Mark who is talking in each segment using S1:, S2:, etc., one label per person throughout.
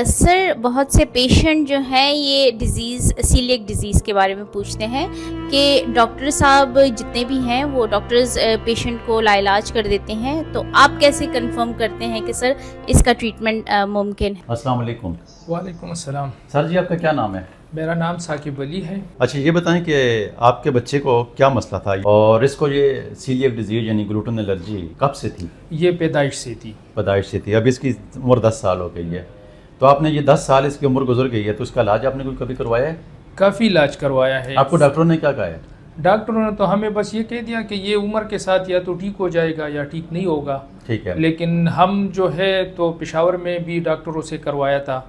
S1: سر بہت سے پیشنٹ جو ہیں یہ ڈیزیز سیلیک ڈیزیز کے بارے میں پوچھتے ہیں کہ ڈاکٹر صاحب جتنے بھی ہیں وہ ڈاکٹرز پیشنٹ کو لا علاج کر دیتے ہیں، تو آپ کیسے کنفرم کرتے ہیں کہ سر اس کا ٹریٹمنٹ ممکن ہے؟
S2: السلام علیکم۔
S3: وعلیکم السلام۔
S2: سر جی آپ کا کیا نام ہے؟
S3: میرا نام ثاقب علی ہے۔
S2: اچھا یہ بتائیں کہ آپ کے بچے کو کیا مسئلہ تھا اور اس کو یہ سیلیک ڈیزیز یعنی گلوٹن الرجی کب سے تھی؟
S3: یہ پیدائش سے تھی۔
S2: پیدائش سے تھی، اب اس کی عمر 10 سال ہو گئی ہے، تو آپ نے یہ 10 سال اس کی عمر گزر گئی ہے، تو اس کا علاج آپ نے کبھی کروایا ہے؟
S3: کافی علاج کروایا ہے۔
S2: آپ کو ڈاکٹروں نے کیا کہا ہے؟
S3: ڈاکٹروں نے تو ہمیں بس یہ کہہ دیا کہ یہ عمر کے ساتھ یا تو ٹھیک ہو جائے گا یا ٹھیک نہیں ہوگا۔
S2: ٹھیک ہے،
S3: لیکن ہم جو ہے تو پشاور میں بھی ڈاکٹروں سے کروایا تھا۔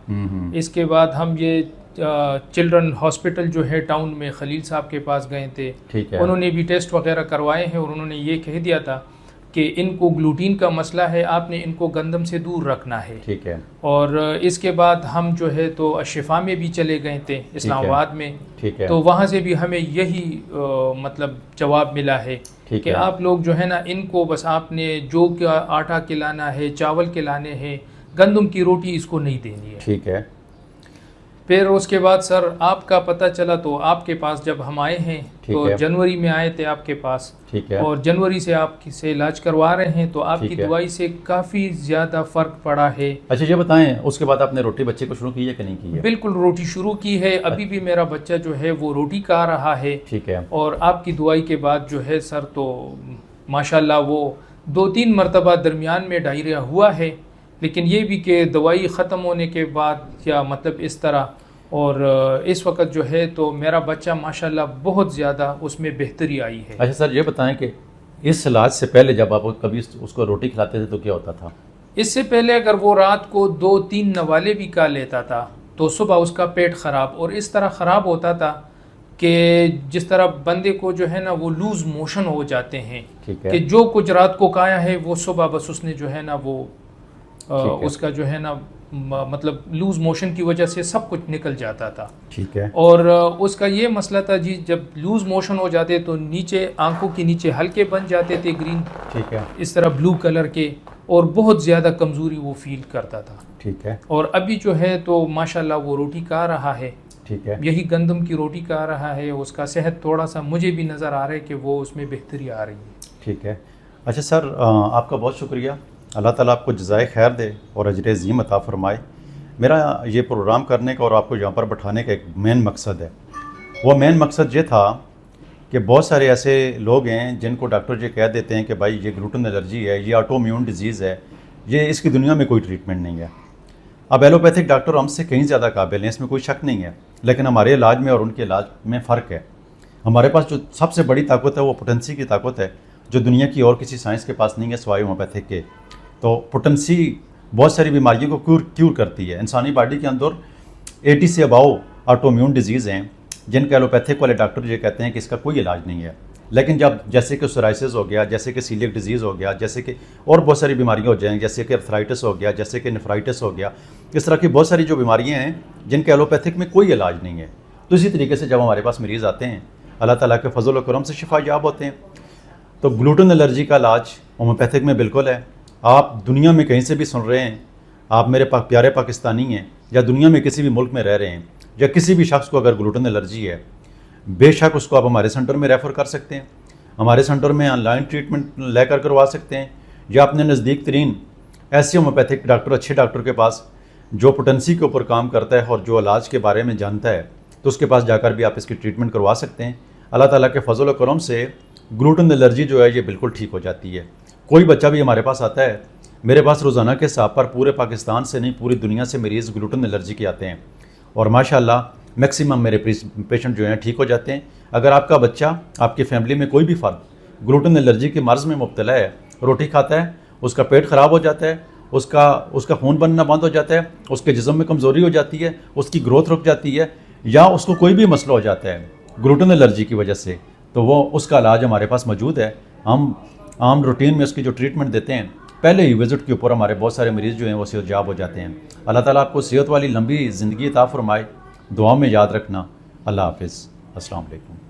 S3: اس کے بعد ہم یہ چلڈرن ہاسپٹل جو ہے ٹاؤن میں خلیل صاحب کے پاس گئے تھے،
S2: ٹھیک ہے،
S3: انہوں نے بھی ٹیسٹ وغیرہ کروائے ہیں اور انہوں نے یہ کہہ دیا تھا کہ ان کو گلوٹین کا مسئلہ ہے، آپ نے ان کو گندم سے دور رکھنا ہے۔
S2: ٹھیک ہے،
S3: اور اس کے بعد ہم جو ہے تو شفا میں بھی چلے گئے تھے اسلام آباد میں،
S2: ٹھیک ہے،
S3: تو وہاں سے بھی ہمیں یہی مطلب جواب ملا ہے کہ آپ لوگ جو ہے نا ان کو بس آپ نے جو کیا آٹا کھلانا ہے، چاول کھلانے ہیں، گندم کی روٹی اس کو نہیں دینی ہے۔
S2: ٹھیک ہے۔
S3: پھر اس کے بعد سر آپ کا پتہ چلا تو آپ کے پاس جب ہم آئے ہیں تو جنوری میں آئے تھے آپ کے پاس،
S2: ٹھیک ہے،
S3: اور جنوری سے آپ سے علاج کروا رہے ہیں تو آپ کی دوائی سے کافی زیادہ فرق پڑا ہے۔
S2: اچھا یہ بتائیں اس کے بعد آپ نے روٹی بچے کو شروع کی ہے کہ نہیں کی ہے؟
S3: بالکل روٹی شروع کی ہے، ابھی بھی میرا بچہ جو ہے وہ روٹی کھا رہا ہے۔
S2: ٹھیک ہے،
S3: اور آپ کی دوائی کے بعد جو ہے سر تو ماشاءاللہ وہ 2-3 مرتبہ درمیان میں ڈائریا ہوا ہے، لیکن یہ بھی کہ دوائی ختم ہونے کے بعد کیا مطلب اس طرح، اور اس وقت جو ہے تو میرا بچہ ماشاءاللہ بہت زیادہ اس میں بہتری آئی ہے۔
S2: اچھا سر یہ بتائیں کہ اس علاج سے پہلے جب آپ کبھی اس کو روٹی کھلاتے تھے تو کیا ہوتا تھا؟
S3: اس سے پہلے اگر وہ رات کو 2-3 نوالے بھی کھا لیتا تھا تو صبح اس کا پیٹ خراب، اور اس طرح خراب ہوتا تھا کہ جس طرح بندے کو جو ہے نا وہ لوز موشن ہو جاتے ہیں، کہ جو کچھ رات کو کھایا ہے وہ صبح بس اس نے جو ہے نا وہ اس کا جو ہے نا مطلب لوز موشن کی وجہ سے سب کچھ نکل جاتا تھا۔
S2: ٹھیک ہے،
S3: اور اس کا یہ مسئلہ تھا جی جب لوز موشن ہو جاتے تو نیچے آنکھوں کے نیچے ہلکے بن جاتے تھے گرین،
S2: ٹھیک ہے،
S3: اس طرح بلو کلر کے، اور بہت زیادہ کمزوری وہ فیل کرتا تھا۔
S2: ٹھیک ہے،
S3: اور ابھی جو ہے تو ماشاءاللہ وہ روٹی کھا رہا ہے،
S2: ٹھیک ہے،
S3: یہی گندم کی روٹی کھا رہا ہے، اس کا صحت تھوڑا سا مجھے بھی نظر آ رہا ہے کہ وہ اس میں بہتری آ رہی ہے۔
S2: ٹھیک ہے۔ اچھا سر آپ کا بہت شکریہ، اللہ تعالیٰ آپ کو جزائے خیر دے اور اجر عظیم عطا فرمائے۔ میرا یہ پروگرام کرنے کا اور آپ کو یہاں پر بٹھانے کا ایک مین مقصد ہے، وہ مین مقصد یہ تھا کہ بہت سارے ایسے لوگ ہیں جن کو ڈاکٹر یہ کہہ دیتے ہیں کہ بھائی یہ گلوٹن الرجی ہے، یہ آٹو امیون ڈیزیز ہے، یہ اس کی دنیا میں کوئی ٹریٹمنٹ نہیں ہے۔ اب ایلوپیتھک ڈاکٹر ہم سے کہیں زیادہ قابل ہیں، اس میں کوئی شک نہیں ہے، لیکن ہمارے علاج میں اور ان کے علاج میں فرق ہے۔ ہمارے پاس جو سب سے بڑی طاقت ہے وہ پوٹنسی کی طاقت ہے، جو دنیا کی اور کسی سائنس کے پاس نہیں ہے سوائے ہومیوپیتھک کے۔ تو پوٹنسی بہت ساری بیماریوں کو کیور کرتی ہے۔ انسانی باڈی کے اندر 80 سے اباؤ آٹو امیون ڈیزیز ہیں جن کے ایلوپیتھک والے ڈاکٹر یہ کہتے ہیں کہ اس کا کوئی علاج نہیں ہے، لیکن جب جیسے کہ سورائسس ہو گیا، جیسے کہ سیلیک ڈیزیز ہو گیا، جیسے کہ اور بہت ساری بیماریاں ہو جائیں، جیسے کہ ارتھرائٹس ہو گیا، جیسے کہ نیفرائٹس ہو گیا، اس طرح کی بہت ساری جو بیماریاں ہیں جن کے ایلوپیتھک میں کوئی علاج نہیں ہے، تو اسی طریقے سے جب ہمارے پاس مریض آتے ہیں اللہ تعالیٰ کے فضل و کرم سے شفا یاب ہوتے ہیں۔ تو گلوٹن الرجی کا علاج ہومیوپیتھک میں بالکل ہے۔ آپ دنیا میں کہیں سے بھی سن رہے ہیں، آپ میرے پیارے پاکستانی ہیں یا دنیا میں کسی بھی ملک میں رہ رہے ہیں، یا کسی بھی شخص کو اگر گلوٹن الرجی ہے بے شک اس کو آپ ہمارے سینٹر میں ریفر کر سکتے ہیں۔ ہمارے سینٹر میں آن لائن ٹریٹمنٹ لے کر کروا سکتے ہیں، یا اپنے نزدیک ترین ایسے ہومیوپیتھک ڈاکٹر، اچھے ڈاکٹر کے پاس جو پوٹنسی کے اوپر کام کرتا ہے اور جو علاج کے بارے میں جانتا ہے، تو اس کے پاس جا کر بھی آپ اس کی ٹریٹمنٹ کروا سکتے ہیں۔ اللہ تعالیٰ کے فضل و کرم سے گلوٹن الرجی جو ہے یہ بالکل ٹھیک ہو جاتی ہے۔ کوئی بچہ بھی ہمارے پاس آتا ہے، میرے پاس روزانہ کے حساب پر پورے پاکستان سے نہیں پوری دنیا سے مریض گلوٹن الرجی کے آتے ہیں، اور ماشاءاللہ میکسیمم میرے پیشنٹ جو ہیں ٹھیک ہو جاتے ہیں۔ اگر آپ کا بچہ، آپ کی فیملی میں کوئی بھی فرد گلوٹن الرجی کے مرض میں مبتلا ہے، روٹی کھاتا ہے، اس کا پیٹ خراب ہو جاتا ہے، اس کا خون بننا بند ہو جاتا ہے، اس کے جسم میں کمزوری ہو جاتی ہے، اس کی گروتھ رک جاتی ہے، یا اس کو کوئی بھی مسئلہ ہو جاتا ہے گلوٹن الرجی کی وجہ سے، تو وہ اس کا علاج ہمارے پاس موجود ہے۔ ہم عام روٹین میں اس کی جو ٹریٹمنٹ دیتے ہیں، پہلے ہی وزٹ کے اوپر ہمارے بہت سارے مریض جو ہیں وہ صحت یاب ہو جاتے ہیں۔ اللہ تعالیٰ آپ کو صحت والی لمبی زندگی عطا فرمائے، دعا میں یاد رکھنا۔ اللہ حافظ، السلام علیکم۔